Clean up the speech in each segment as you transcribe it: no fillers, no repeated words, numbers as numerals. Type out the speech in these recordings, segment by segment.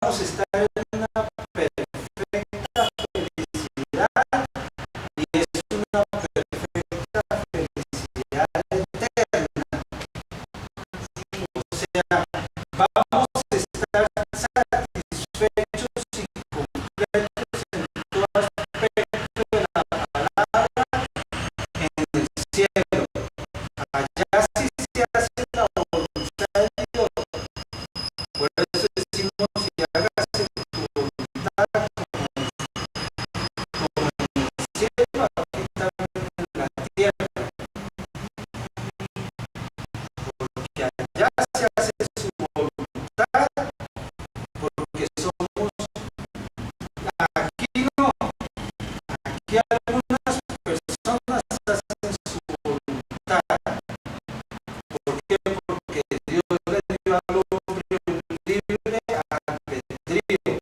vamos a estar en una perfecta felicidad y es una perfecta felicidad eterna. O sea, vamos a estar satisfechos y completos en todo aspecto de la palabra en el cielo. Allá sí se hace la voluntad de Dios. Por eso decimos, si hágase tu voluntad como en el cielo, aquí también en la tierra. Porque allá se hace su voluntad, porque somos, aquí no, aquí algunas personas hacen su voluntad. ¿Por qué? Porque Dios le dio al hombre un libre albedrío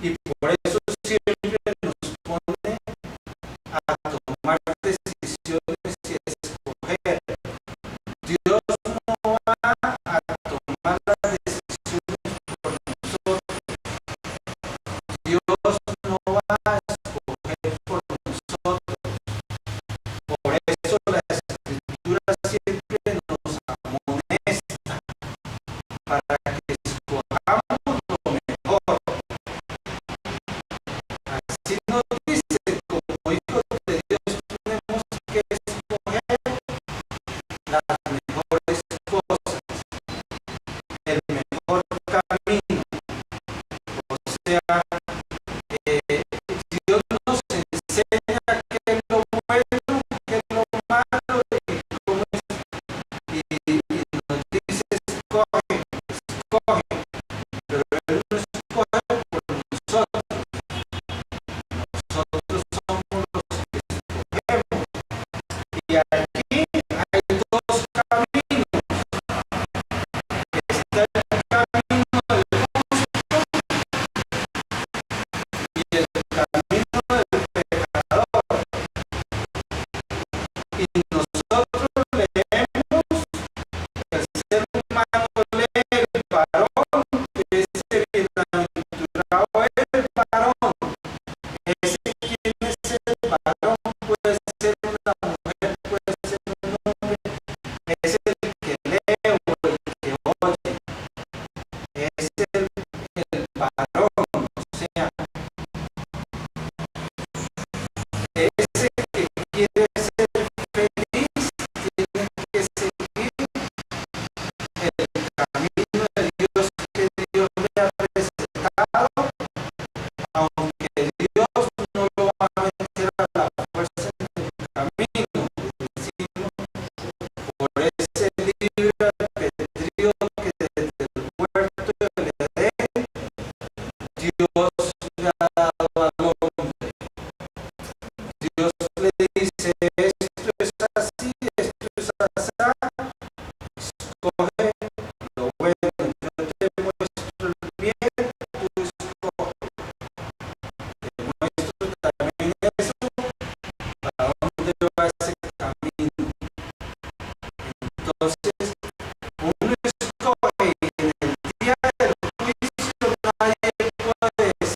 y por eso siempre nos pone a tomar decisiones y a escoger. Dios no va a tomar las decisiones por nosotros. Dios no va a escoger por nosotros. Por eso la Escritura siempre nos amonesta para que escojamos lo mejor. Así nos dice, como hijos de Dios tenemos que escoger las mejores cosas, el mejor camino. O sea, Dios nos enseña qué es lo bueno, qué es lo malo y cómo es. Y nos dice, escoge, escoge, pero Él no escoge por nosotros. Nosotros somos los que escogemos. Y aquí hay dos caminos. Está el camino del justo y el camino del pecador. Y nosotros leemos, el ser humano lee el varón, que ese bienaventurado es el varón. Ese quién es el varón, puede ser una mujer, puede ser un hombre, es el que lee o el que oye, es el varón, o sea, ese que quiere ser feliz tiene que seguir el camino de Dios que Dios le ha presentado, aunque Dios no lo va a meter a la fuerza en el camino, sino por ese libre albedrío que desde el huerto del Edén Dios le ha dado al hombre. Dios le dice, esto es así, esto es así, escoge lo bueno, yo te muestro el bien, tú escoge. Te muestro también eso, para dónde va ese camino. Entonces, uno escoge y en el día del juicio nadie puede decir,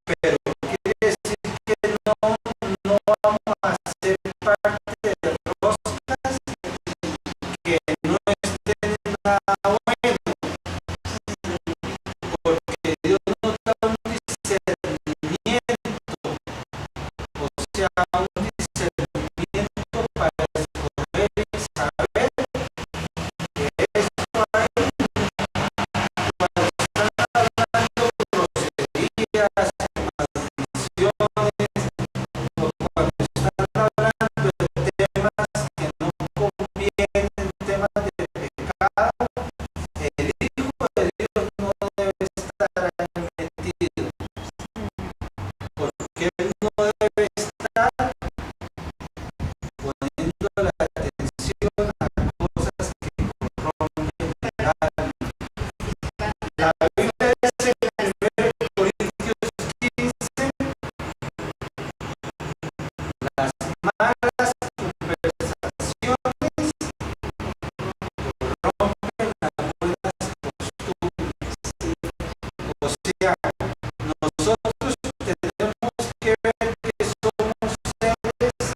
pero quiere decir que no vamos a ser parte de roscas que no estén nada bueno, porque Dios nos da un discernimiento, o sea, un discernimiento para escoger y saber que esto hay cuando están hablando groserías, maldiciones, o cuando están hablando de temas que no convienen, temas de pecado, el Hijo de Dios no debe estar ahí metido, porque Él no debe estar poniendo la atención a cosas que corrompen el alma. La Biblia dice en 1 Corintios 15, las malas conversaciones corrompen las buenas costumbres. O sea, nosotros tenemos que ver que somos seres,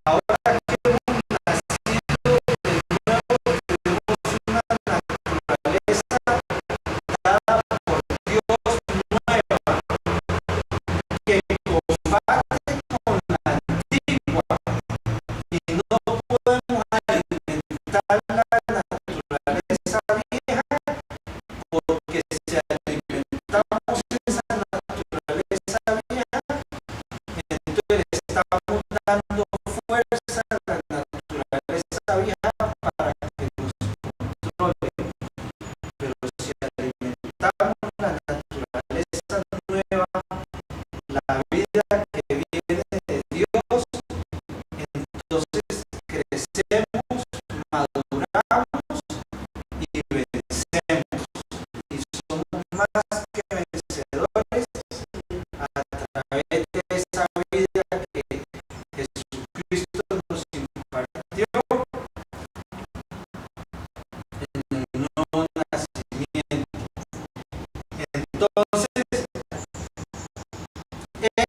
ahora que hemos nacido de nuevo, tenemos una naturaleza dada por Dios nueva, que combate con la antigua, y no podemos alimentar la naturaleza vieja, porque si alimentamos esa naturaleza vieja, entonces le estamos dando fuerza a la naturaleza vieja para que nos controle. Pero si alimentamos la naturaleza nueva, la vida que viene de Dios, entonces crecemos, maduramos y vencemos. Y somos más que vencedores a través de esa vida que Jesucristo nos impartió en el nuevo nacimiento. Entonces,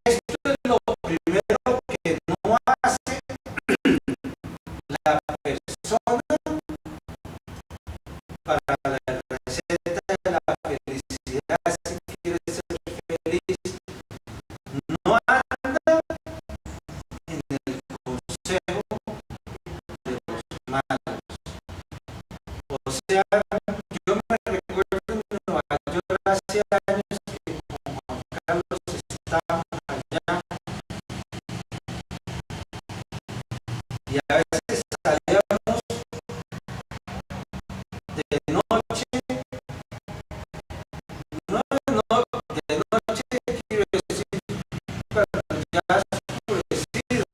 esto es lo primero que no hace la persona para la receta de la felicidad. Si quiere ser feliz, no anda en el consejo de los malos. O sea, yo me recuerdo en Nueva York hace años que con Juan Carlos estábamos allá y a veces salíamos de noche, de noche quiero decir, cuando ya oscurecido,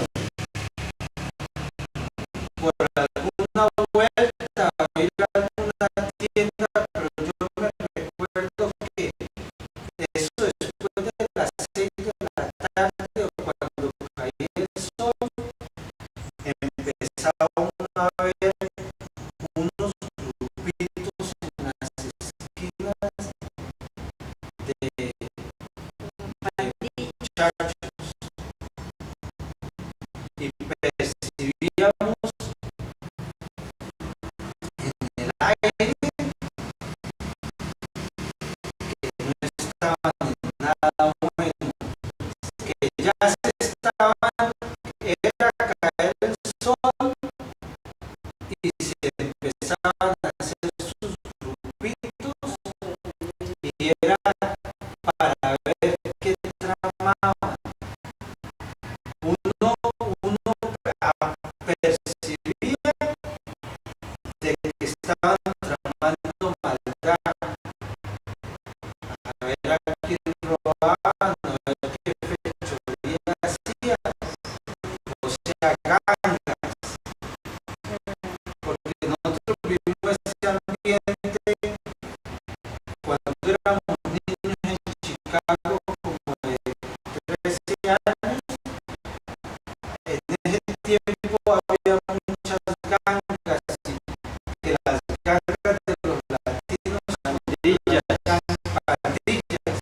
por alguna vuelta o ir a alguna tienda, pero yo me recuerdo que eso después de las 6 de la tarde o cuando caía el sol, empezaba uno a ver unos grupitos en las esquinas de muchachos y percibíamos en el aire que no estaban en nada bueno, que ya se estaban, era caer el sol y se empezaban a hacer sus grupitos y era para ver qué tramaban. Uno percibía de que estaban tramando maldad, a ver a quién robaban, a ver qué fechoría hacía, o sea, gangas, porque nosotros vivimos ese ambiente cuando éramos niños en Chicago, como de 13 años. En ese tiempo había muchas gangas y que las gangas de los latinos eran pandillas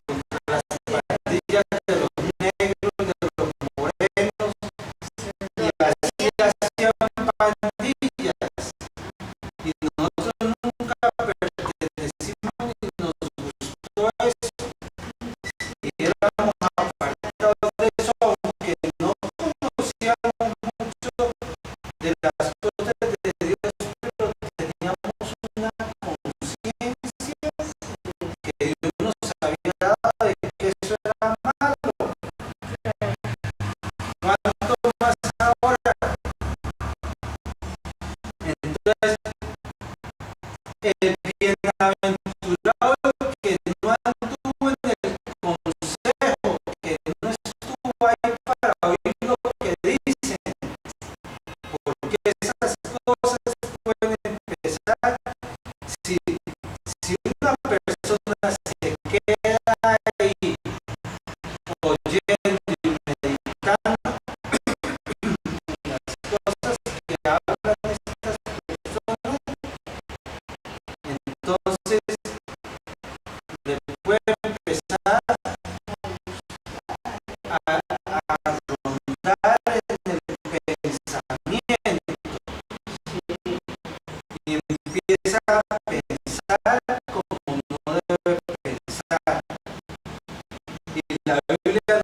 contra Biblia